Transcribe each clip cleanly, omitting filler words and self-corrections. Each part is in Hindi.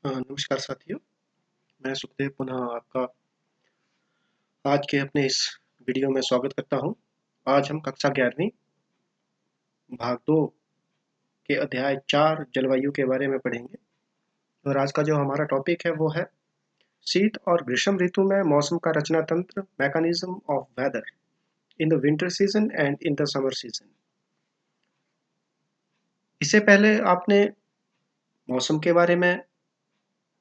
नमस्कार साथियों, मैं सुखदेव पुनः आपका आज के अपने इस वीडियो में स्वागत करता हूं। आज हम कक्षा 11वीं भाग 2 के अध्याय 4 जलवायु के बारे में पढ़ेंगे। और आज का जो हमारा टॉपिक है वो है शीत और ग्रीष्म ऋतु में मौसम का रचना तंत्र, mechanism of weather in the winter season and in the summer season. इससे पहले आपने मौसम के बारे में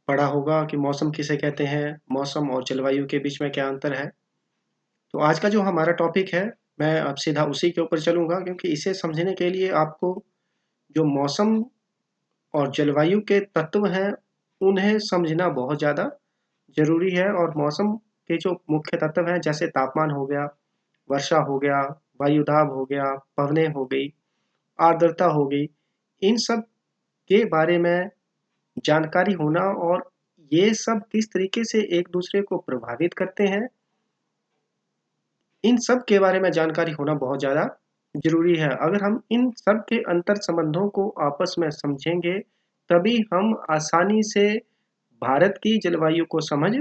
पढ़ा होगा कि मौसम किसे कहते हैं, मौसम और जलवायु के बीच में क्या अंतर है। तो आज का जो हमारा टॉपिक है, मैं अब सीधा उसी के ऊपर चलूँगा, क्योंकि इसे समझने के लिए आपको जो मौसम और जलवायु के तत्व हैं, उन्हें समझना बहुत ज़्यादा ज़रूरी है। और मौसम के जो मुख्य तत्व हैं, जैसे तापमान हो गया, वर्षा हो गया, वायुदाब हो गया, पवनें हो गई, आर्द्रता हो गई, इन सब के बारे में जानकारी होना और ये सब किस तरीके से एक दूसरे को प्रभावित करते हैं, इन सब के बारे में जानकारी होना बहुत ज़्यादा ज़रूरी है। अगर हम इन सब के अंतर संबंधों को आपस में समझेंगे, तभी हम आसानी से भारत की जलवायु को समझ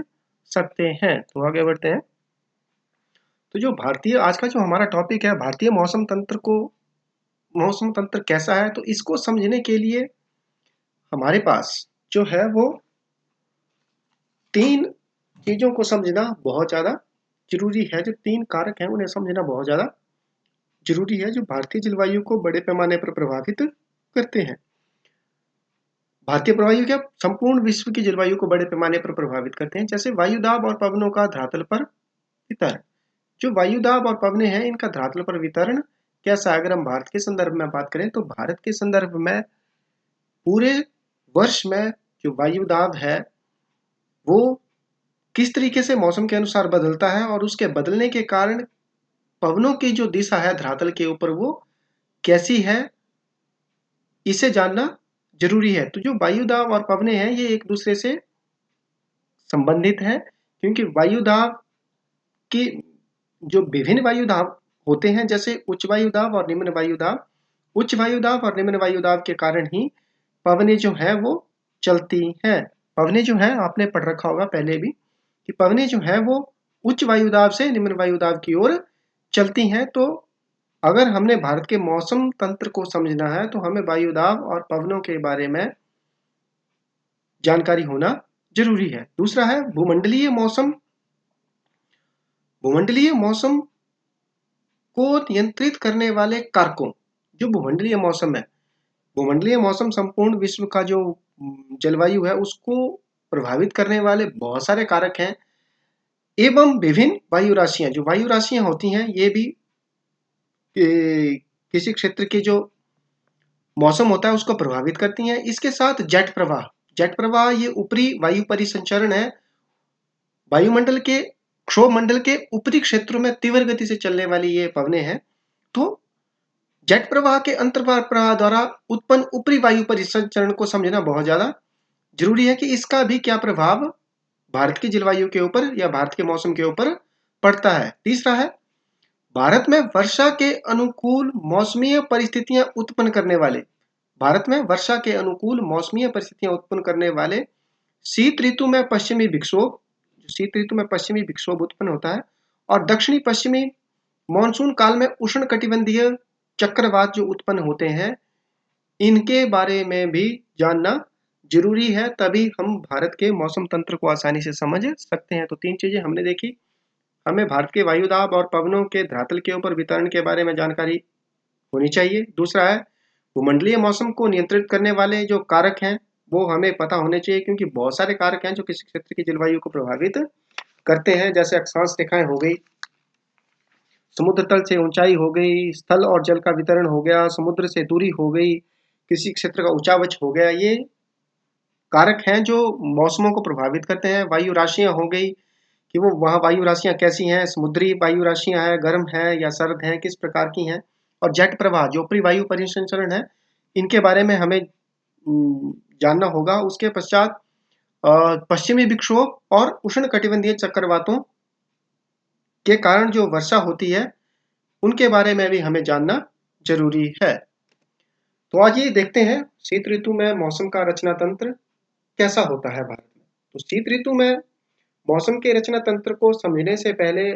सकते हैं। तो आगे बढ़ते हैं। तो जो भारतीय आज का जो हमारा टॉपिक है, भारतीय मौसम तंत्र कैसा है, तो इसको समझने के लिए हमारे पास जो है वो 3 चीज़ों को समझना बहुत ज़्यादा ज़रूरी है। जो 3 कारक हैं, उन्हें समझना बहुत ज़्यादा ज़रूरी है, जो भारतीय जलवायु को बड़े पैमाने पर प्रभावित करते हैं। भारतीय जलवायु क्या संपूर्ण विश्व की जलवायु को बड़े पैमाने पर प्रभावित करते हैं। जैसे वायुदाब और पवनों का धरातल पर वितरण। जो वायुदाब और पवनें हैं, इनका धरातल पर वितरण कैसा है? अगर हम भारत के संदर्भ में बात करें, तो भारत के संदर्भ में पूरे वर्ष में जो वायुदाब है वो किस तरीके से मौसम के अनुसार बदलता है, और उसके बदलने के कारण पवनों की जो दिशा है धरातल के ऊपर वो कैसी है, इसे जानना जरूरी है। तो जो वायुदाब और पवनें हैं, ये एक दूसरे से संबंधित हैं, क्योंकि वायुदाब की जो विभिन्न वायुदाब होते हैं, जैसे उच्च वायुदाब और निम्न वायुदाब। उच्च वायुदाब और निम्न वायुदाब के कारण ही पवनें जो है वो चलती हैं। पवनें जो है, आपने पढ़ रखा होगा पहले भी, कि पवनें जो है वो उच्च वायुदाब से निम्न वायुदाब की ओर चलती हैं। तो अगर हमने भारत के मौसम तंत्र को समझना है, तो हमें वायुदाब और पवनों के बारे में जानकारी होना जरूरी है। दूसरा है भूमंडलीय मौसम। भूमंडलीय मौसम को नियंत्रित करने वाले कारकों। जो भूमंडलीय मौसम है, भूमंडलीय मौसम संपूर्ण विश्व का जो जलवायु है उसको प्रभावित करने वाले बहुत सारे कारक हैं, एवं विभिन्न वायु राशियां। जो वायु राशियां होती हैं, ये भी किसी क्षेत्र की जो मौसम होता है उसको प्रभावित करती हैं। इसके साथ जेट प्रवाह। जेट प्रवाह ये ऊपरी वायु परिसंचरण है। वायुमंडल के क्षोभ मंडल के ऊपरी क्षेत्रों में तीव्र गति से चलने वाली ये पवनें हैं। तो जेट प्रवाह के अंतर्प्रवाह द्वारा उत्पन्न ऊपरी वायु परिसंचरण को समझना बहुत ज्यादा जरूरी है, कि इसका भी क्या प्रभाव भारत की जलवायु के ऊपर या भारत के मौसम के ऊपर पड़ता है। तीसरा है भारत में वर्षा के अनुकूल मौसमीय परिस्थितियां उत्पन्न करने वाले। भारत में वर्षा के अनुकूल मौसमीय परिस्थितियां उत्पन्न करने वाले शीत ऋतु में पश्चिमी विक्षोभ। शीत ऋतु में पश्चिमी विक्षोभ उत्पन्न होता है, और दक्षिणी पश्चिमी मानसून काल में उष्ण कटिबंधीय चक्रवात जो उत्पन्न होते हैं, इनके बारे में भी जानना जरूरी है। तभी हम भारत के मौसम तंत्र को आसानी से समझ सकते हैं। तो 3 चीजें हमने देखी। हमें भारत के वायुदाब और पवनों के धरातल के ऊपर वितरण के बारे में जानकारी होनी चाहिए। दूसरा है भूमंडलीय मौसम को नियंत्रित करने वाले जो कारक हैं, वो हमें पता होने चाहिए, क्योंकि बहुत सारे कारक हैं जो किसी क्षेत्र की जलवायु को प्रभावित करते हैं। जैसे अक्षांश रेखाएं हो गई, समुद्र तल से ऊंचाई हो गई, स्थल और जल का वितरण हो गया, समुद्र से दूरी हो गई, किसी क्षेत्र का ऊंचावच हो गया, ये कारक हैं जो मौसमों को प्रभावित करते हैं। वायु राशियां हो गई, कि वो वहाँ वायु राशियां कैसी हैं, समुद्री वायु राशियां हैं, गर्म है या सर्द हैं, किस प्रकार की हैं। और जेट प्रवाह जो ऊपरी वायु परिसंचरण है, इनके बारे में हमें जानना होगा। उसके पश्चात पश्चिमी विक्षोभ और उष्ण कटिबंधीय चक्रवातों के कारण जो वर्षा होती है, उनके बारे में भी हमें जानना जरूरी है। तो आज ये देखते हैं शीत ऋतु में मौसम का रचना तंत्र, कैसा होता है भारत में। तो शीत ऋतु में मौसम के रचना तंत्र को समझने से पहले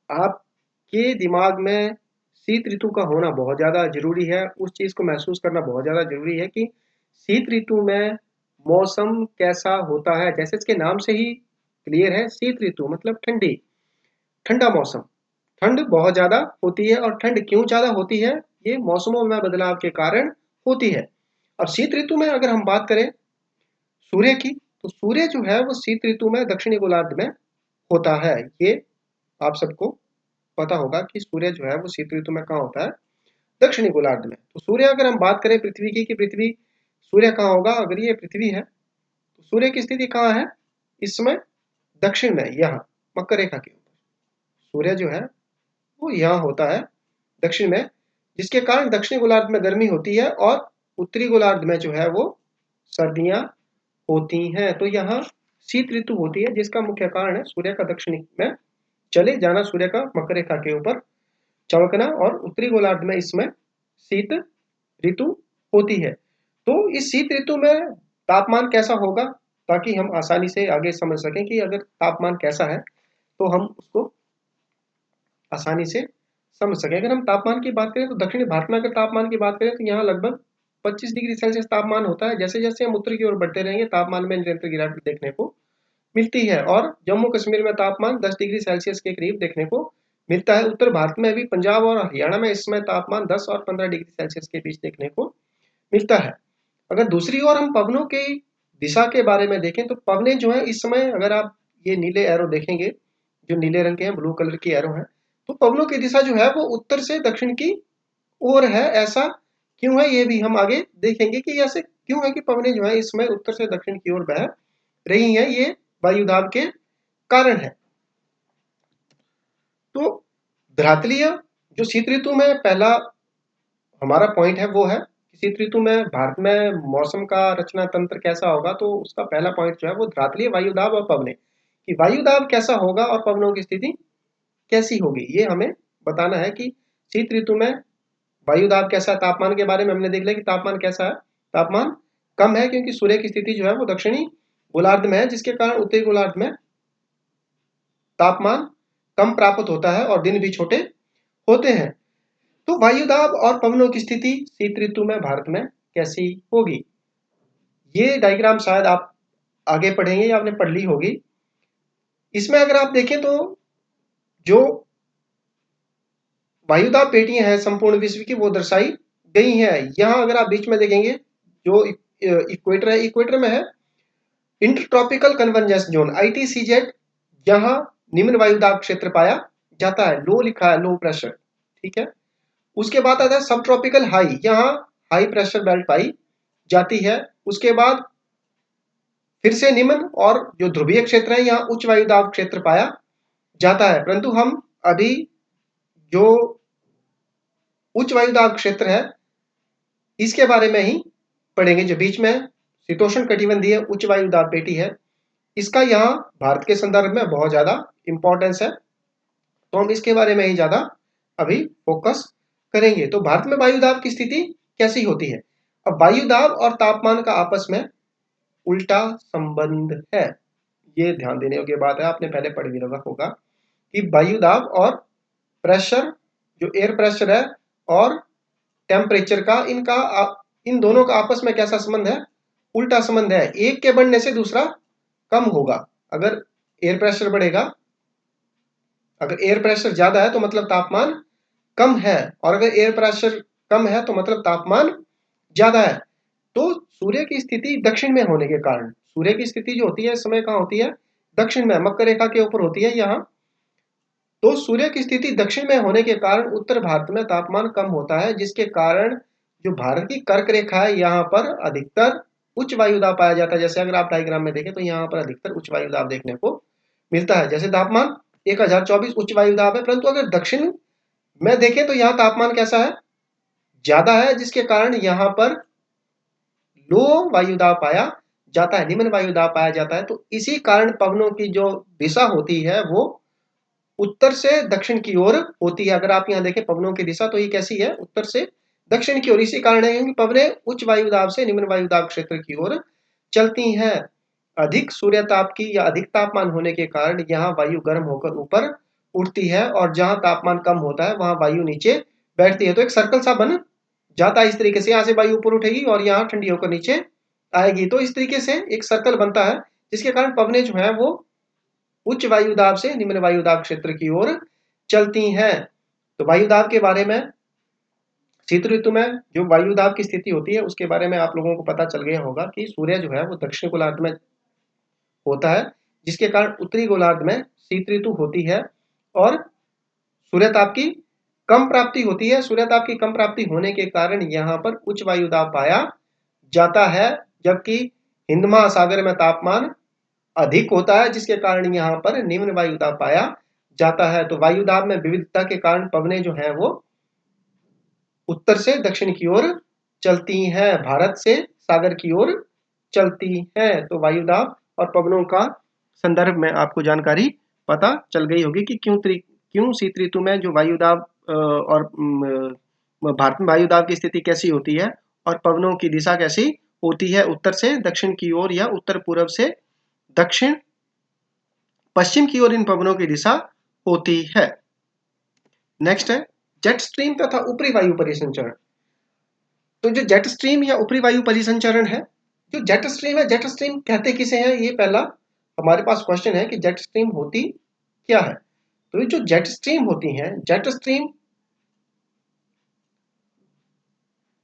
आपके दिमाग में शीत ऋतु का होना बहुत ज़्यादा ज़रूरी है। उस चीज़ को महसूस करना बहुत ज़्यादा ज़रूरी है कि शीत ऋतु में मौसम कैसा होता है। जैसे इसके नाम से ही क्लियर है, शीत ऋतु मतलब ठंडी, ठंडा मौसम। ठंड बहुत ज़्यादा होती है और ठंड क्यों ज़्यादा होती है, ये मौसमों में बदलाव के कारण होती है। और शीत ऋतु में अगर हम बात करें सूर्य की, तो सूर्य जो है वो शीत ऋतु में दक्षिणी गोलार्ध में होता है। ये आप सबको पता होगा कि सूर्य जो है वो शीत ऋतु में कहाँ होता है, दक्षिणी गोलार्ध में। तो सूर्य अगर हम बात करें पृथ्वी की, कि पृथ्वी सूर्य कहाँ होगा, अगर ये पृथ्वी है तो सूर्य की स्थिति कहाँ है इस समय, दक्षिण में, यहाँ मकर रेखा के ऊपर सूर्य जो है वो यहाँ होता है दक्षिण में, जिसके कारण दक्षिणी गोलार्ध में गर्मी होती है और उत्तरी गोलार्ध में जो है वो सर्दियां होती हैं। तो यहाँ शीत ऋतु होती है, जिसका मुख्य कारण है सूर्य का दक्षिणी में चले जाना, सूर्य का मकर रेखा के ऊपर चमकना, और उत्तरी गोलार्ध में इसमें शीत ऋतु होती है। तो इस शीत ऋतु में तापमान कैसा होगा, ताकि हम आसानी से आगे समझ सकें कि अगर तापमान कैसा है तो हम उसको आसानी से समझ सकें। अगर हम तापमान की बात करें तो दक्षिणी भारत में अगर तापमान की बात करें तो यहाँ लगभग 25 डिग्री सेल्सियस तापमान होता है। जैसे जैसे हम उत्तर की ओर बढ़ते रहेंगे तापमान में निरंतर गिरावट देखने को मिलती है, और जम्मू कश्मीर में तापमान 10 डिग्री सेल्सियस के करीब देखने को मिलता है। उत्तर भारत में भी पंजाब और हरियाणा में इस समय तापमान 10 और 15 डिग्री सेल्सियस के बीच देखने को मिलता है। अगर दूसरी ओर हम पवनों की दिशा के बारे में देखें तो पवनें जो है इस समय, अगर आप ये नीले एरो देखेंगे जो नीले रंग के हैं, ब्लू कलर की एरो है, तो पवनों की दिशा जो है वो उत्तर से दक्षिण की ओर है। ऐसा क्यों है ये भी हम आगे देखेंगे कि ऐसे क्यों है कि पवनें जो है इस समय उत्तर से दक्षिण की ओर बह रही हैं, ये वायुदाब के कारण है। तो धरातलीय जो शीत ऋतु में पहला हमारा पॉइंट है वो है कि शीत ऋतु में भारत में मौसम का रचना तंत्र कैसा होगा। तो उसका पहला पॉइंट जो है वो धरातलीय वायुदाब और पवने, कि वायुदाब कैसा होगा और पवनों की स्थिति कैसी होगी, ये हमें बताना है कि शीत ऋतु में वायुदाब कैसा है। तापमान के बारे में हमने देख लिया कि तापमान कैसा है, तापमान कम है क्योंकि सूर्य की स्थिति जो है वो दक्षिणी गोलार्ध में है, जिसके कारण उत्तरी गोलार्ध में तापमान कम प्राप्त होता है और दिन भी छोटे होते हैं। तो वायुदाब और पवनों की स्थिति शीत ऋतु में भारत में कैसी होगी, ये डायग्राम शायद आप आगे पढ़ेंगे या आपने पढ़ ली होगी। इसमें अगर आप देखें तो जो वायुदाब पेटियां हैं संपूर्ण विश्व की वो दर्शाई गई हैं। यहां अगर आप बीच में देखेंगे जो इक्वेटर है, इक्वेटर में है इंटरट्रॉपिकल कन्वर्जेंस जोन ITCZ, यहां निम्न वायुदाब क्षेत्र पाया जाता है, लो लिखा है, लो प्रेशर, ठीक है। उसके बाद आता है सब ट्रॉपिकल हाई, यहाँ हाई प्रेशर बेल्ट पाई जाती है। उसके बाद फिर से निम्न और जो ध्रुवीय क्षेत्र है यहाँ उच्च वायुदाब क्षेत्र पाया जाता है। परंतु हम अभी जो उच्च वायुदाब क्षेत्र है इसके बारे में ही पढ़ेंगे। जो बीच में शीतोष्ण कटिबंधीय उच्च वायुदाब पेटी है, इसका यहाँ भारत के संदर्भ में बहुत ज्यादा इंपॉर्टेंस है, तो हम इसके बारे में ही ज्यादा अभी फोकस करेंगे। तो भारत में वायुदाब की स्थिति कैसी होती है। अब वायुदाब और तापमान का आपस में उल्टा संबंध है, ये ध्यान देने योग्य बात है, आपने पहले पढ़ भी रखा होगा कि वायुदाब और प्रेशर, जो एयर प्रेशर है और टेम्परेचर का, इन दोनों का आपस में कैसा संबंध है, उल्टा संबंध है। एक के बढ़ने से दूसरा कम होगा। अगर एयर प्रेशर बढ़ेगा, अगर एयर प्रेशर ज्यादा है तो मतलब तापमान कम है, और अगर एयर प्रेशर कम है तो मतलब तापमान ज्यादा है। तो सूर्य की स्थिति दक्षिण में होने के कारण, सूर्य की स्थिति जो होती है इस समय कहाँ होती है, दक्षिण में, मकर रेखा के ऊपर होती है यहाँ। तो सूर्य की स्थिति दक्षिण में होने के कारण उत्तर भारत में तापमान कम होता है, जिसके कारण जो भारत की कर्क रेखा है यहाँ पर अधिकतर उच्च वायुदाब पाया जाता है। जैसे अगर आप डायग्राम में देखें तो यहाँ पर अधिकतर उच्च वायुदाब देखने को मिलता है। जैसे तापमान 1024 उच्च वायुदाब है, परंतु अगर दक्षिण में देखें तो यहाँ तापमान कैसा है, ज्यादा है, जिसके कारण यहाँ पर लो वायुदाब पाया जाता है, निम्न वायुदाब पाया जाता है। तो इसी कारण पवनों की जो दिशा होती है वो उत्तर से दक्षिण की ओर होती है। अगर आप यहाँ देखें पवनों की दिशा तो ये कैसी है, उत्तर से दक्षिण की ओर। इसी कारण है क्योंकि पवनें उच्च वायुदाब से निम्न वायुदाब क्षेत्र की ओर चलती हैं। अधिक सूर्य ताप की या अधिक तापमान होने के कारण यहाँ वायु गर्म होकर ऊपर उठती है और जहां तापमान कम होता है वहां वायु नीचे बैठती है। तो एक सर्कल सा बन जाता है इस तरीके से, यहाँ से वायु ऊपर उठेगी और यहाँ ठंडी होकर नीचे आएगी। तो इस तरीके से एक सर्कल बनता है जिसके कारण पवनें जो है वो उच्च वायुदाब से निम्न वायुदाब क्षेत्र की ओर चलती हैं। तो वायुदाब के बारे में, शीत ऋतु में जो वायुदाब की स्थिति होती है उसके बारे में आप लोगों को पता चल गया होगा कि सूर्य जो है वो दक्षिण गोलार्ध में होता है, जिसके कारण उत्तरी गोलार्ध में शीत ऋतु होती है और सूर्यताप की कम प्राप्ति होती है। सूर्यताप की कम प्राप्ति होने के कारण यहाँ पर उच्च वायुदाब पाया जाता है, जबकि हिंद महासागर में तापमान अधिक होता है जिसके कारण यहाँ पर निम्न वायुदाब पाया जाता है। तो वायुदाब में विविधता के कारण पवनें जो है वो उत्तर से दक्षिण की ओर चलती हैं, भारत से सागर की ओर चलती हैं। तो वायुदाब और पवनों का संदर्भ में आपको जानकारी पता चल गई होगी कि क्यों शीत ऋतु में जो वायुदाब और भारत में वायुदाब की स्थिति कैसी होती है और पवनों की दिशा कैसी होती है, उत्तर से दक्षिण की ओर या उत्तर पूर्व से दक्षिण पश्चिम की ओर इन पवनों की दिशा होती है। नेक्स्ट है जेट स्ट्रीम तथा ऊपरी वायु परिसंचरण। तो जो जेट स्ट्रीम या ऊपरी वायु परिसंचरण है, जो जेट स्ट्रीम है, जेट स्ट्रीम कहते किसे हैं, ये पहला हमारे पास क्वेश्चन है कि जेट स्ट्रीम होती क्या है। तो ये जो जेट स्ट्रीम होती है, जेट स्ट्रीम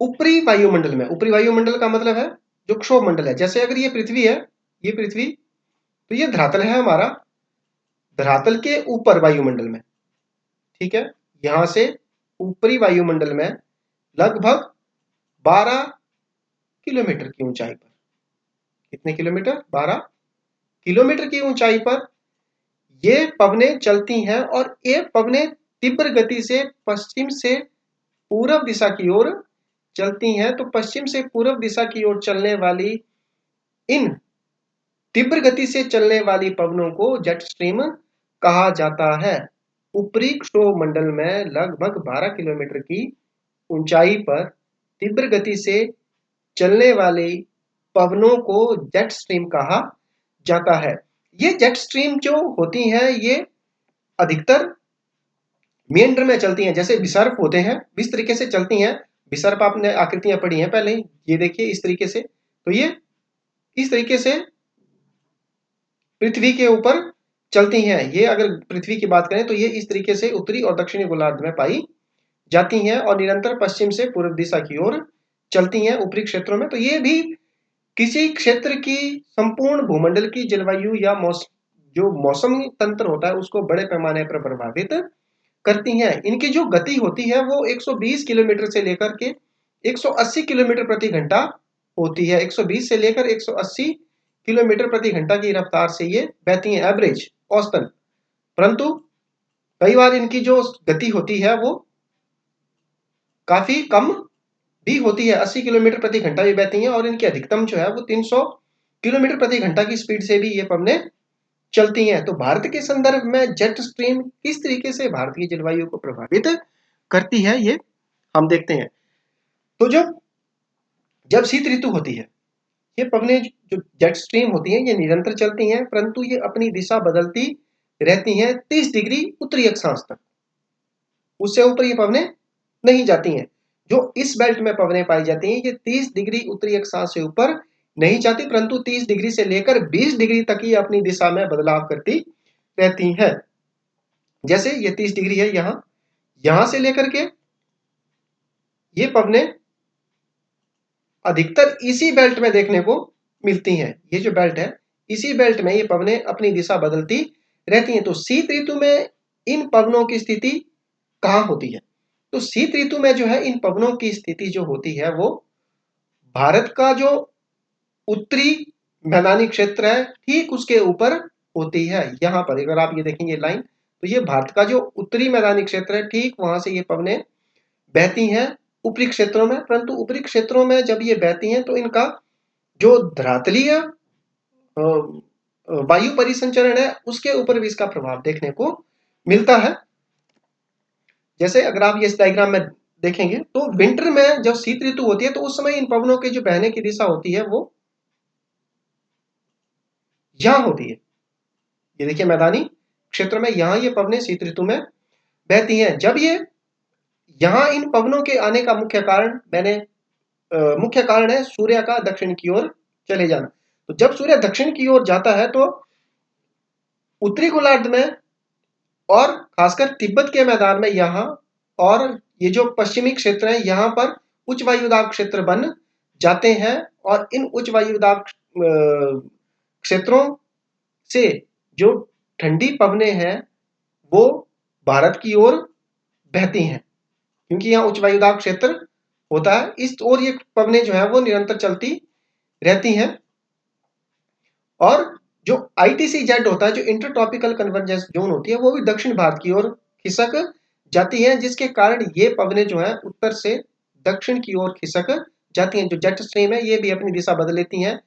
ऊपरी वायुमंडल में, ऊपरी वायुमंडल का मतलब है जो क्षोभ मंडल है। जैसे अगर ये पृथ्वी है, ये पृथ्वी, तो ये धरातल है हमारा, धरातल के ऊपर वायुमंडल में, ठीक है। यहां से ऊपरी वायुमंडल में लगभग 12 किलोमीटर की ऊंचाई पर, कितने किलोमीटर, 12 किलोमीटर की ऊंचाई पर ये पवनें चलती हैं और ये पवनें तीव्र गति से पश्चिम से पूर्व दिशा की ओर चलती हैं। तो पश्चिम से पूर्व दिशा की ओर चलने वाली इन तीव्र गति से चलने वाली पवनों को जेट स्ट्रीम कहा जाता है। ऊपरी क्षोभ मंडल में लगभग 12 किलोमीटर की ऊंचाई पर तीव्र गति से चलने वाली पवनों को जेट स्ट्रीम कहा जाता है। ये जेट स्ट्रीम जो होती हैं ये अधिकतर मेंढर में चलती हैं, जैसे विसर्प होते हैं इस तरीके से चलती हैं। विसर्प आपने आकृतियां पढ़ी हैं पहले, ये देखिए इस तरीके से, तो ये इस तरीके से पृथ्वी के ऊपर चलती हैं। ये अगर पृथ्वी की बात करें तो ये इस तरीके से उत्तरी और दक्षिणी गोलार्ध में पाई जाती हैं और निरंतर पश्चिम से पूर्व दिशा की ओर चलती हैं ऊपरी क्षेत्रों में। तो ये भी किसी क्षेत्र की संपूर्ण भूमंडल की जलवायु या जो मौसम तंत्र होता है उसको बड़े पैमाने पर प्रभावित करती हैं। इनकी जो गति होती है वो 120 किलोमीटर से लेकर के 180 किलोमीटर प्रति घंटा होती है। 120 से लेकर 180 किलोमीटर प्रति घंटा की रफ्तार से ये बहती हैं, एवरेज, औसतन। परंतु कई बार इनकी जो गति होती है वो काफी कम भी होती है, 80 किलोमीटर प्रति घंटा भी बहती हैं और इनकी अधिकतम जो है वो 300 किलोमीटर प्रति घंटा की स्पीड से भी ये पवनें चलती हैं। तो भारत के संदर्भ में जेट स्ट्रीम किस तरीके से भारत की जलवायु को प्रभावित करती है ये हम देखते हैं। तो जब शीत ऋतु होती है, ये पवनें जो जेट स्ट्रीम होती हैं ये निरंतर चलती हैं, परंतु ये अपनी दिशा बदलती रहती हैं 30 डिग्री उत्तरी अक्षांश तक, उससे ऊपर ये पवनें नहीं जाती हैं। जो इस बेल्ट में पवनें पाई जाती हैं ये 30 डिग्री उत्तरी अक्षांश से ऊपर नहीं जाती, परंतु 30 डिग्री से लेकर 20 डिग्री तक ही अपनी दिशा में बदलाव करती रहती हैं। जैसे ये 30 डिग्री है, यहां से लेकर के ये पवनें अधिकतर इसी बेल्ट में देखने को मिलती हैं। ये जो बेल्ट है इसी बेल्ट में ये पवनें अपनी दिशा बदलती रहती हैं। तो शीत ऋतु में इन पवनों की स्थिति कहां होती है? तो शीत ऋतु में जो है इन पवनों की स्थिति जो होती है वो भारत का जो उत्तरी मैदानी क्षेत्र है ठीक उसके ऊपर होती है। यहां पर अगर आप ये देखेंगे लाइन, तो ये भारत का जो उत्तरी मैदानी क्षेत्र है ठीक वहां से ये पवनें बहती हैं ऊपरी क्षेत्रों में। परंतु ऊपरी क्षेत्रों में जब ये बहती हैं तो इनका जो धरातलीय वायु परिसंचरण है उसके ऊपर भी इसका प्रभाव देखने को मिलता है। जैसे अगर आप ये इस डायग्राम में देखेंगे तो विंटर में जब शीत ऋतु होती है तो उस समय इन पवनों के जो बहने की दिशा होती है वो यहाँ होती है। ये देखिए मैदानी क्षेत्र में यहाँ ये पवनें शीत ऋतु में बहती हैं। जब ये यहाँ इन पवनों के आने का मुख्य कारण है सूर्य का दक्षिण की ओर चले जाना। तो जब सूर्य दक्षिण की ओर जाता है तो उत्तरी गोलार्ध में और खासकर तिब्बत के मैदान में यहाँ और ये जो पश्चिमी क्षेत्र है यहाँ पर उच्च वायुदाब क्षेत्र बन जाते हैं और इन उच्च वायुदाब क्षेत्रों से जो ठंडी पवनें हैं वो भारत की ओर बहती हैं, क्योंकि यहाँ उच्च वायुदाब क्षेत्र होता है। इस ओर ये पवनें जो है वो निरंतर चलती रहती हैं। और जो ITC-Z होता है, जो इंटर ट्रॉपिकल कन्वर्जेंस जोन होती है, वो भी दक्षिण भारत की ओर खिसक जाती है, जिसके कारण ये पवनें जो है उत्तर से दक्षिण की ओर खिसक जाती हैं। जो जेट स्ट्रीम है ये भी अपनी दिशा बदल लेती हैं।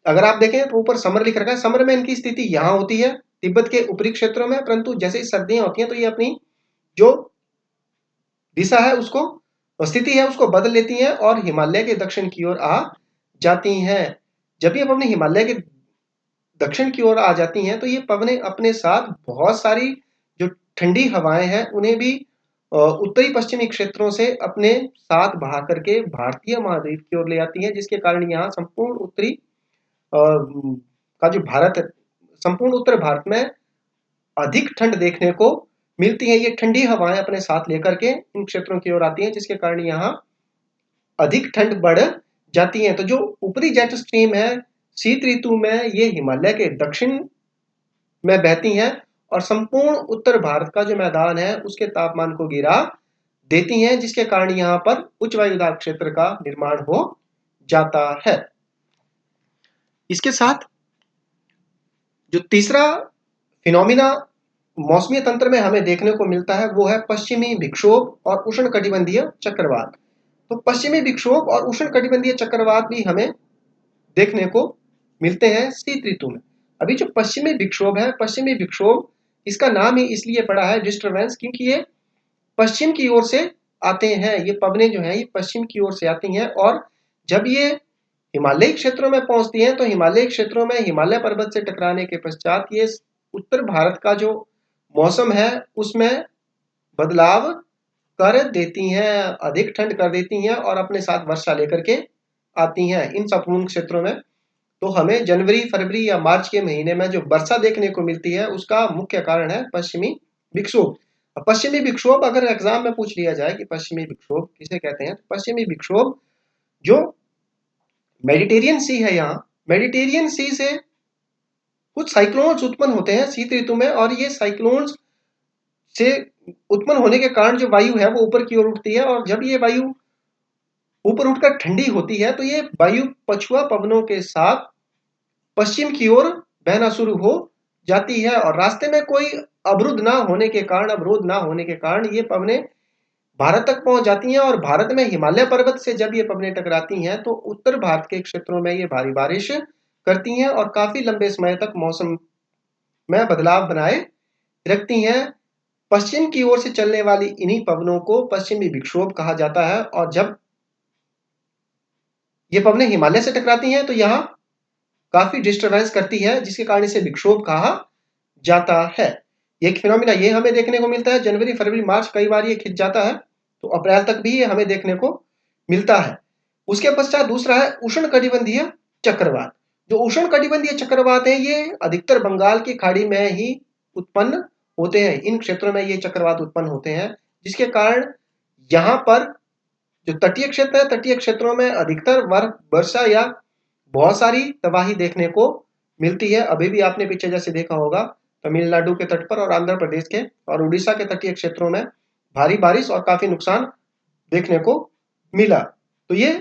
अगर आप देखें तो ऊपर समर लिख रखा है, समर में इनकी स्थिति यहाँ होती है तिब्बत के ऊपरी क्षेत्रों में, परंतु जैसे ही सर्दियां होती हैं तो ये अपनी जो दिशा है उसको स्थिति है उसको बदल लेती हैं और हिमालय के दक्षिण की ओर आ जाती हैं। जब ये अपने हिमालय के दक्षिण की ओर आ जाती हैं तो ये पवनें अपने साथ बहुत सारी जो ठंडी हवाएं हैं उन्हें भी उत्तरी पश्चिमी क्षेत्रों से अपने साथ बहा करके भारतीय महाद्वीप की ओर ले आती हैं, जिसके कारण यहाँ संपूर्ण उत्तरी का जो भारत है, संपूर्ण उत्तर भारत में अधिक ठंड देखने को मिलती है। ये ठंडी हवाएं अपने साथ लेकर के इन क्षेत्रों की ओर आती हैं, जिसके कारण यहाँ अधिक ठंड बढ़ जाती है। तो जो ऊपरी जेट स्ट्रीम है शीत ऋतु में ये हिमालय के दक्षिण में बहती हैं और संपूर्ण उत्तर भारत का जो मैदान है उसके तापमान को गिरा देती हैं, जिसके कारण यहाँ पर उच्च वायुदाब क्षेत्र का निर्माण हो जाता है। इसके साथ जो तीसरा फिनोमिना मौसमी तंत्र में हमें देखने को मिलता है वो है पश्चिमी विक्षोभ और उष्णकटिबंधीय चक्रवात। तो पश्चिमी विक्षोभ और उष्णकटिबंधीय चक्रवात भी हमें देखने को मिलते हैं शीत ऋतु में। अभी जो पश्चिमी विक्षोभ है, पश्चिमी विक्षोभ इसका नाम ही इसलिए पड़ा है डिस्टर्बेंस, क्योंकि ये पश्चिम की ओर से आते हैं। ये पवनें जो हैं ये पश्चिम की ओर से आती हैं और जब ये हिमालयी क्षेत्रों में पहुंचती हैं तो हिमालयी क्षेत्रों में हिमालय पर्वत से टकराने के पश्चात ये उत्तर भारत का जो मौसम है उसमें बदलाव कर देती हैं, अधिक ठंड कर देती हैं और अपने साथ वर्षा लेकर के आती हैं इन संपूर्ण क्षेत्रों में। तो हमें जनवरी फरवरी या मार्च के महीने में जो वर्षा देखने को मिलती है उसका मुख्य कारण है पश्चिमी विक्षोभ। पश्चिमी विक्षोभ अगर एग्जाम में पूछ लिया जाए कि पश्चिमी विक्षोभ किसे कहते हैं, तो पश्चिमी विक्षोभ जो मेडिटेरियन सी है, यहाँ मेडिटेरियन सी से कुछ साइक्लोन्स उत्पन्न होते हैं शीत ऋतु में और ये साइक्लोन्स से उत्पन्न होने के कारण जो वायु है वो ऊपर की ओर उठती है और जब ये वायु ऊपर उठकर ठंडी होती है तो ये वायु पछुआ पवनों के साथ पश्चिम की ओर बहना शुरू हो जाती है और रास्ते में कोई अवरोध ना होने के कारण ये पवनें भारत तक पहुंच जाती हैं और भारत में हिमालय पर्वत से जब ये पवनें टकराती हैं तो उत्तर भारत के क्षेत्रों में ये भारी बारिश करती हैं और काफी लंबे समय तक मौसम में बदलाव बनाए रखती हैं। पश्चिम की ओर से चलने वाली इन्हीं पवनों को पश्चिमी विक्षोभ कहा जाता है और जब ये पवनें हिमालय से टकराती हैं तो यहाँ काफी डिस्टर्बेंस करती है, जिसके कारण इसे विक्षोभ कहा जाता है। एक फिनोमिना ये हमें देखने को मिलता है जनवरी फरवरी मार्च, कई बार ये खिंच जाता है तो अप्रैल तक भी ये हमें देखने को मिलता है। उसके पश्चात दूसरा है उष्णकटिबंधीय चक्रवात। जो उष्णकटिबंधीय चक्रवात है ये अधिकतर बंगाल की खाड़ी में ही उत्पन्न होते हैं। इन क्षेत्रों में ये चक्रवात उत्पन्न होते हैं, जिसके कारण यहाँ पर जो तटीय क्षेत्र है तटीय क्षेत्रों में अधिकतर वर्षा या बहुत सारी तबाही देखने को मिलती है। अभी भी आपने पीछे जैसे देखा होगा तमिलनाडु के तट पर और आंध्र प्रदेश के और उड़ीसा के तटीय क्षेत्रों में भारी बारिश और काफी नुकसान देखने को मिला। तो ये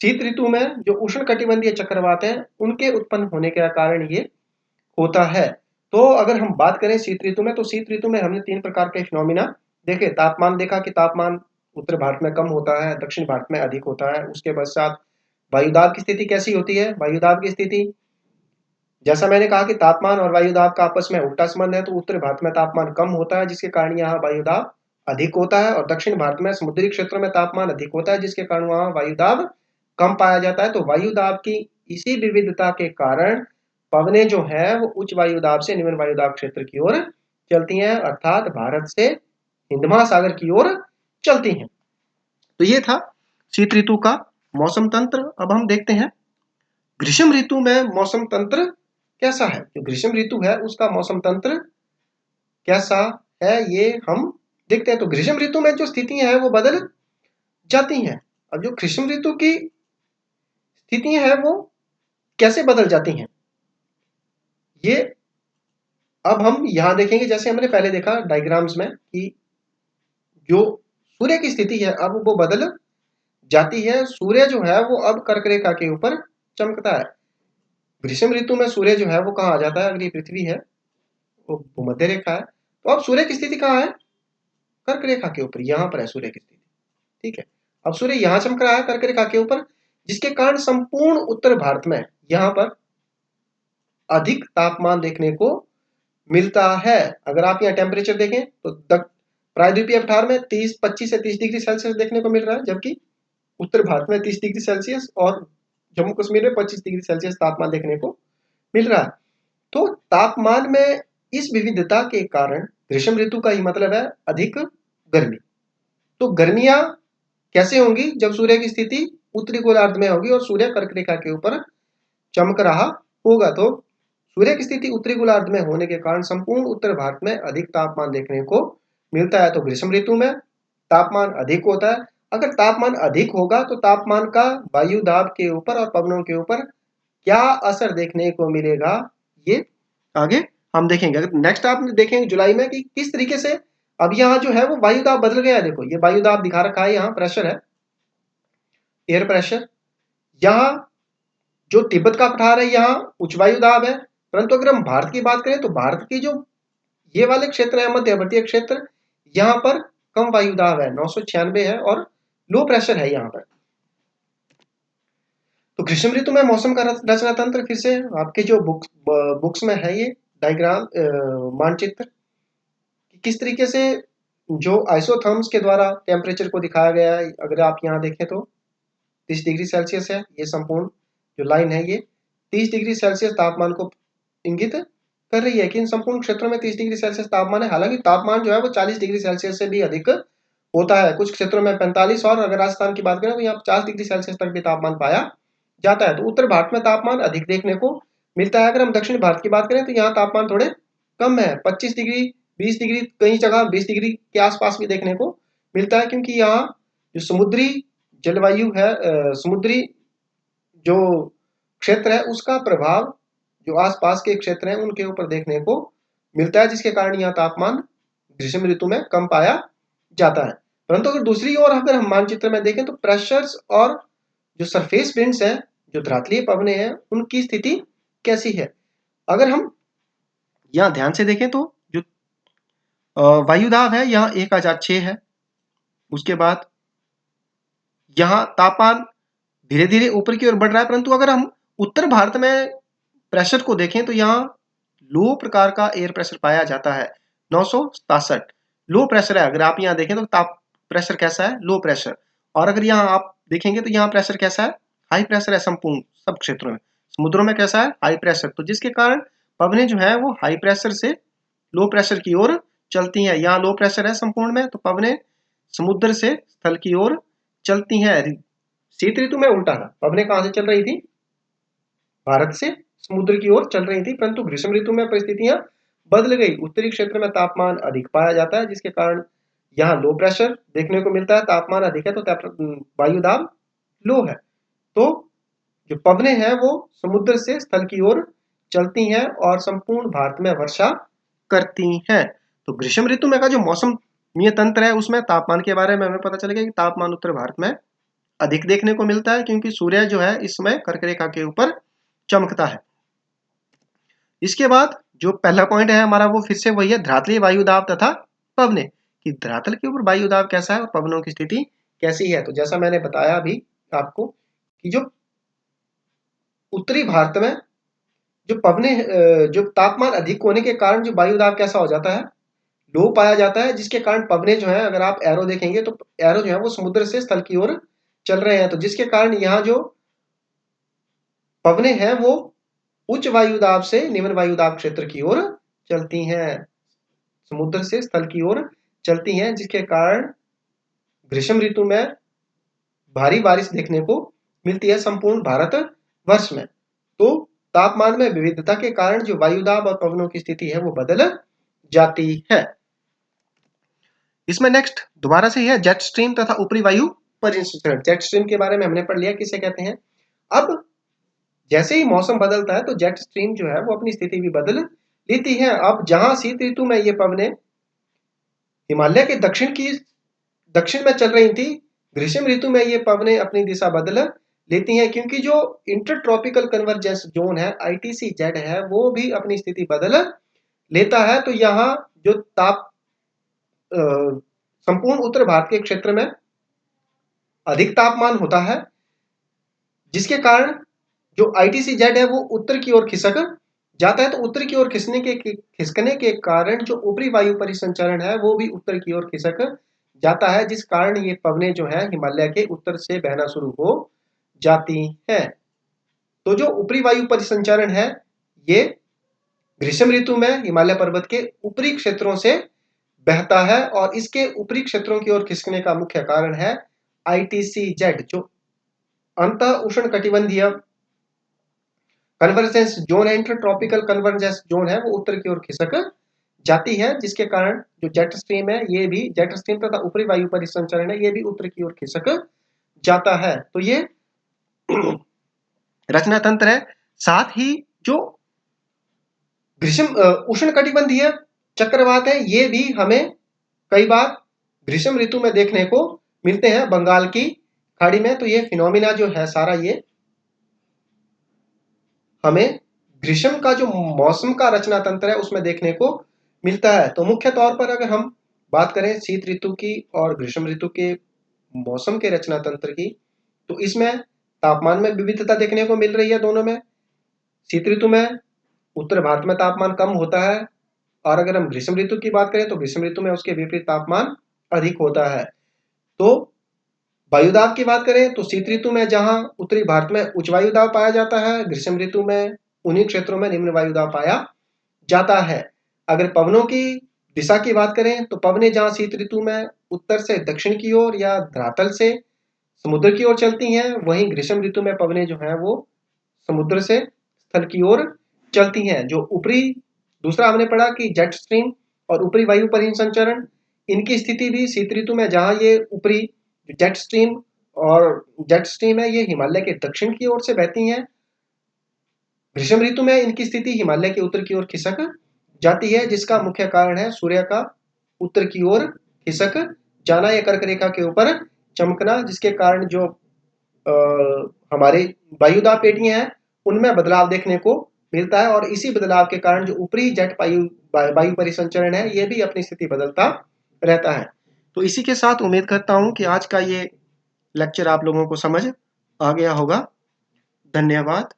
शीत ऋतु में जो उष्णकटिबंधीय चक्रवात हैं उनके उत्पन्न होने के कारण ये होता है। तो अगर हम बात करें शीत ऋतु में, तो शीत ऋतु में हमने 3 प्रकार के फिनोमिना देखे। तापमान देखा कि तापमान उत्तर भारत में कम होता है, दक्षिण भारत में अधिक होता है। उसके पश्चात वायुदाब की स्थिति कैसी होती है, वायुदाब की स्थिति जैसा मैंने कहा कि तापमान और वायुदाब का आपस में उल्टा संबंध है, तो उत्तर भारत में तापमान कम होता है जिसके कारण यहाँ वायुदाब अधिक होता है और दक्षिण भारत में समुद्री क्षेत्रों में तापमान अधिक होता है जिसके कारण वहां वायुदाब कम पाया जाता है। तो वायुदाब की इसी विविधता के कारण पवनें जो है वो उच्च वायुदाब से निम्न वायुदाब क्षेत्र की ओर चलती हैं, अर्थात भारत से हिंद महासागर की ओर चलती हैं। तो ये था शीत ऋतु का मौसम तंत्र। अब हम देखते हैं ग्रीष्म ऋतु में मौसम तंत्र कैसा है। जो ग्रीष्म ऋतु है उसका मौसम तंत्र कैसा है ये हम देखते हैं। तो ग्रीष्म ऋतु में जो स्थितियां हैं वो बदल जाती हैं। अब जो ग्रीष्म ऋतु की स्थितियां हैं वो कैसे बदल जाती हैं, ये अब हम यहां देखेंगे। जैसे हमने पहले देखा डायग्राम्स में कि जो सूर्य की स्थिति है अब वो बदल जाती है। सूर्य जो है वो अब कर्क रेखा के ऊपर चमकता है। ग्रीष्म ऋतु में सूर्य जो है वो कहाँ आ जाता है, अगर ये पृथ्वी है वो भूमध्य रेखा है, तो अब सूर्य की स्थिति कहाँ है, कर्क रेखा के ऊपर, यहां पर है सूर्य की स्थिति। ठीक है, अब सूर्य यहां चमक रहा है कर्क रेखा के ऊपर, जिसके कारण संपूर्ण उत्तर भारत में यहां पर अधिक तापमान देखने को मिलता है। अगर आप यहाँ टेम्परेचर देखें तो प्रायद्वीपीय पठार में 25 से 30 डिग्री सेल्सियस देखने को मिल रहा है, जबकि उत्तर भारत में 30 डिग्री सेल्सियस और जम्मू कश्मीर में 25 डिग्री सेल्सियस तापमान देखने को मिल रहा है। तो तापमान में इस विविधता के कारण ग्रीष्म ऋतु का ही मतलब है अधिक गर्मी। तो गर्मियां कैसे होंगी, जब सूर्य की स्थिति उत्तरी गोलार्ध में होगी और सूर्य कर्क रेखा के ऊपर चमक रहा होगा। तो सूर्य की स्थिति उत्तरी गोलार्ध में होने के कारण संपूर्ण उत्तर भारत में अधिक तापमान देखने को मिलता है। तो ग्रीष्म ऋतु में तापमान अधिक होता है। अगर तापमान अधिक होगा तो तापमान का वायु दाब के ऊपर और पवनों के ऊपर क्या असर देखने को मिलेगा, ये आगे हम देखेंगे। अगर नेक्स्ट आप देखेंगे जुलाई में कि किस तरीके से अब यहाँ जो है वो वायु दाब बदल गया है। देखो ये वायु दाब दिखा रखा है, यहाँ प्रेशर है, एयर प्रेशर। यहाँ जो तिब्बत का पठार है यहाँ उच्च वायु दाब है, परंतु अगर हम भारत की बात करें तो भारत की जो ये वाले क्षेत्र है मध्यवर्तीय क्षेत्र, यहाँ पर कम वायु दाब है, 996 है और लो प्रेशर है यहाँ पर। तो ग्रीष्म ऋतु में मौसम का रचना तंत्र फिर से आपके जो बुक्स में है, ये डायग्राम मानचित्र किस तरीके से जो आइसोथर्म्स के द्वारा टेम्परेचर को दिखाया गया है। अगर आप यहाँ देखें तो 30 डिग्री सेल्सियस है, ये संपूर्ण जो लाइन है ये 30 डिग्री सेल्सियस तापमान को इंगित कर रही है कि इन संपूर्ण क्षेत्रों में 30 डिग्री सेल्सियस तापमान है। हालांकि तापमान जो है वो 40 डिग्री सेल्सियस से भी अधिक होता है, कुछ क्षेत्रों में 45, और अगर राजस्थान की बात करें तो यहाँ 50 डिग्री सेल्सियस तक भी तापमान पाया जाता है। तो उत्तर भारत में तापमान अधिक देखने को मिलता है। अगर हम दक्षिण भारत की बात करें तो यहाँ तापमान थोड़े कम है, 25 डिग्री 20 डिग्री, कई जगह 20 डिग्री के आसपास भी देखने को मिलता है, क्योंकि यहाँ जो समुद्री जलवायु है, समुद्री जो क्षेत्र है उसका प्रभाव जो आसपास के क्षेत्र हैं उनके ऊपर देखने को मिलता है, जिसके कारण यह तापमान ग्रीष्म ऋतु में कम पाया जाता है। परंतु अगर दूसरी ओर अगर हम मानचित्र में देखें तो प्रेशर्स और जो सरफेस विंड्स हैं, जो धरातलीय पवनें हैं, उनकी स्थिति कैसी है। अगर हम यहाँ ध्यान से देखें तो जो वायुदाब है यहाँ 1006 है। उसके बाद यहाँ तापमान धीरे धीरे ऊपर की ओर बढ़ रहा है, परंतु अगर हम उत्तर भारत में प्रेशर को देखें तो यहाँ लो प्रकार का एयर प्रेशर पाया जाता है, 967 लो प्रेशर है। अगर आप यहाँ देखें तो ताप प्रेशर कैसा है, लो प्रेशर। और अगर यहाँ आप देखेंगे तो यहाँ प्रेशर कैसा है, हाई प्रेशर है। संपूर्ण सब क्षेत्रों में, समुद्रों में कैसा है, हाई प्रेशर। तो जिसके कारण पवनें जो है वो हाई प्रेशर से लो प्रेशर की ओर चलती हैं। यहाँ लो प्रेशर है संपूर्ण में, तो पवनें समुद्र से स्थल की ओर चलती हैं। शीत ऋतु में उल्टा था, पवनें कहां से चल रही थी, भारत से समुद्र की ओर चल रही थी। परंतु ग्रीष्म ऋतु में परिस्थितियां बदल गई। उत्तरी क्षेत्र में तापमान अधिक पाया जाता है, जिसके कारण यहाँ लो प्रेशर देखने को मिलता है। तापमान अधिक है तो वायु दाब लो है। तो जो पवनें हैं वो समुद्र से स्थल की ओर चलती हैं और संपूर्ण भारत में वर्षा करती हैं। तो ग्रीष्म ऋतु में का जो मौसम तंत्र है उसमें तापमान के बारे में हमें पता चलेगा कि तापमान उत्तर भारत में अधिक देखने को मिलता है, क्योंकि सूर्य जो है इस समय कर्क रेखा के ऊपर चमकता है। इसके बाद जो पहला पॉइंट है हमारा वो फिर से वही है, धरातलीय वायु दाब तथा पवनें, कि धरातल के ऊपर वायु दाब कैसा है और पवनों की स्थिति कैसी है। तो जैसा मैंने बताया अभी आपको कि जो उत्तरी भारत में जो पवनें जो तापमान अधिक होने के कारण जो वायु दाब कैसा हो जाता है, लो पाया जाता है, जिसके कारण पवनें जो है, अगर आप एरो देखेंगे तो एरो जो है वो समुद्र से स्थल की ओर चल रहे हैं। तो जिसके कारण यहाँ जो पवनें हैं वो उच्च वायुदाब से निम्न वायुदाब क्षेत्र की ओर चलती हैं, समुद्र से स्थल की ओर चलती हैं, जिसके कारण ग्रीष्म ऋतु में भारी बारिश देखने को मिलती है संपूर्ण भारत वर्ष में। तो तापमान में विविधता के कारण जो वायुदाब और पवनों की स्थिति है वो बदल जाती है। इसमें नेक्स्ट दोबारा से है जेट स्ट्रीम तथा ऊपरी वायु परिसंचरण। जेट स्ट्रीम के बारे में हमने पढ़ लिया किसे कहते हैं। अब जैसे ही मौसम बदलता है तो जेट स्ट्रीम जो है वो अपनी स्थिति भी बदल लेती है। अब जहां शीत ऋतु में ये पवने हिमालय के दक्षिण में चल रही थी, ग्रीष्म ऋतु में ये पवने अपनी दिशा बदल लेती हैं, क्योंकि जो इंटर ट्रॉपिकल कन्वर्जेंस जोन है ITCZ है वो भी अपनी स्थिति बदल लेता है। तो यहाँ जो संपूर्ण उत्तर भारत के क्षेत्र में अधिक तापमान होता है, जिसके कारण जो ITCZ है वो उत्तर की ओर खिसक जाता है। तो उत्तर की ओर खिसकने के कारण जो ऊपरी वायु परिसंचरण है वो भी उत्तर की ओर खिसक जाता है, जिस कारण ये पवने जो है हिमालय के उत्तर से बहना शुरू हो जाती हैं। तो जो ऊपरी वायु परिसंचरण है ये ग्रीष्म ऋतु में हिमालय पर्वत के ऊपरी क्षेत्रों से बहता है, और इसके ऊपरी क्षेत्रों की ओर खिसकने का मुख्य कारण है ITCZ, जो अंत उष्ण कटिबंधीय कन्वर्जेंस जोन है, इंटर ट्रॉपिकल कन्वर्जेंस जोन है, वो उत्तर की ओर खिसक जाती है, जिसके कारण जो जेट स्ट्रीम है ये भी जेट स्ट्रीम तथा ऊपरी वायु परिसंचरण है ये भी उत्तर की ओर खिसक जाता है। तो ये रचना तंत्र है। साथ ही जो उष्ण कटिबंधीय चक्रवात है ये भी हमें कई बार ग्रीष्म ऋतु में देखने को मिलते हैं बंगाल की खाड़ी में। तो ये फिनोमिना जो है सारा ये हमें ग्रीष्म का जो मौसम का रचना तंत्र है उसमें देखने को मिलता है। तो मुख्य तौर पर अगर हम बात करें शीत ऋतु की और ग्रीष्म ऋतु के मौसम के रचना तंत्र की, तो इसमें तापमान में विविधता देखने को मिल रही है दोनों में। शीत ऋतु में उत्तर भारत में तापमान कम होता है, और अगर हम ग्रीष्म ऋतु की बात करें तो ग्रीष्म ऋतु में उसके विपरीत तापमान अधिक होता है। तो वायुदाब की बात करें तो शीत ऋतु में जहां उत्तरी भारत में उच्च वायुदाब पाया जाता है, ग्रीष्म ऋतु में उन्हीं क्षेत्रों में निम्न वायुदाब पाया जाता है। अगर पवनों की दिशा की बात करें तो पवने जहां शीत ऋतु में उत्तर से दक्षिण की ओर या धरातल से समुद्र की ओर चलती हैं, वहीं ग्रीष्म ऋतु में पवने जो है वो समुद्र से स्थल की ओर चलती हैं। जो ऊपरी दूसरा हमने पढ़ा कि जेट स्ट्रीम और ऊपरी वायु परिसंचरण, इनकी स्थिति भी शीत ऋतु में जहां ये ऊपरी जेट स्ट्रीम है ये हिमालय के दक्षिण की ओर से बहती हैं, ग्रीष्म ऋतु में इनकी स्थिति हिमालय के उत्तर की ओर खिसक जाती है, जिसका मुख्य कारण है सूर्य का उत्तर की ओर खिसक जाना या कर्क रेखा के ऊपर चमकना, जिसके कारण जो हमारी वायुदाब पेटियां हैं उनमें बदलाव देखने को मिलता है, और इसी बदलाव के कारण जो ऊपरी जेट वायु परिसंचरण है ये भी अपनी स्थिति बदलता रहता है। तो इसी के साथ उम्मीद करता हूं कि आज का ये लेक्चर आप लोगों को समझ आ गया होगा। धन्यवाद।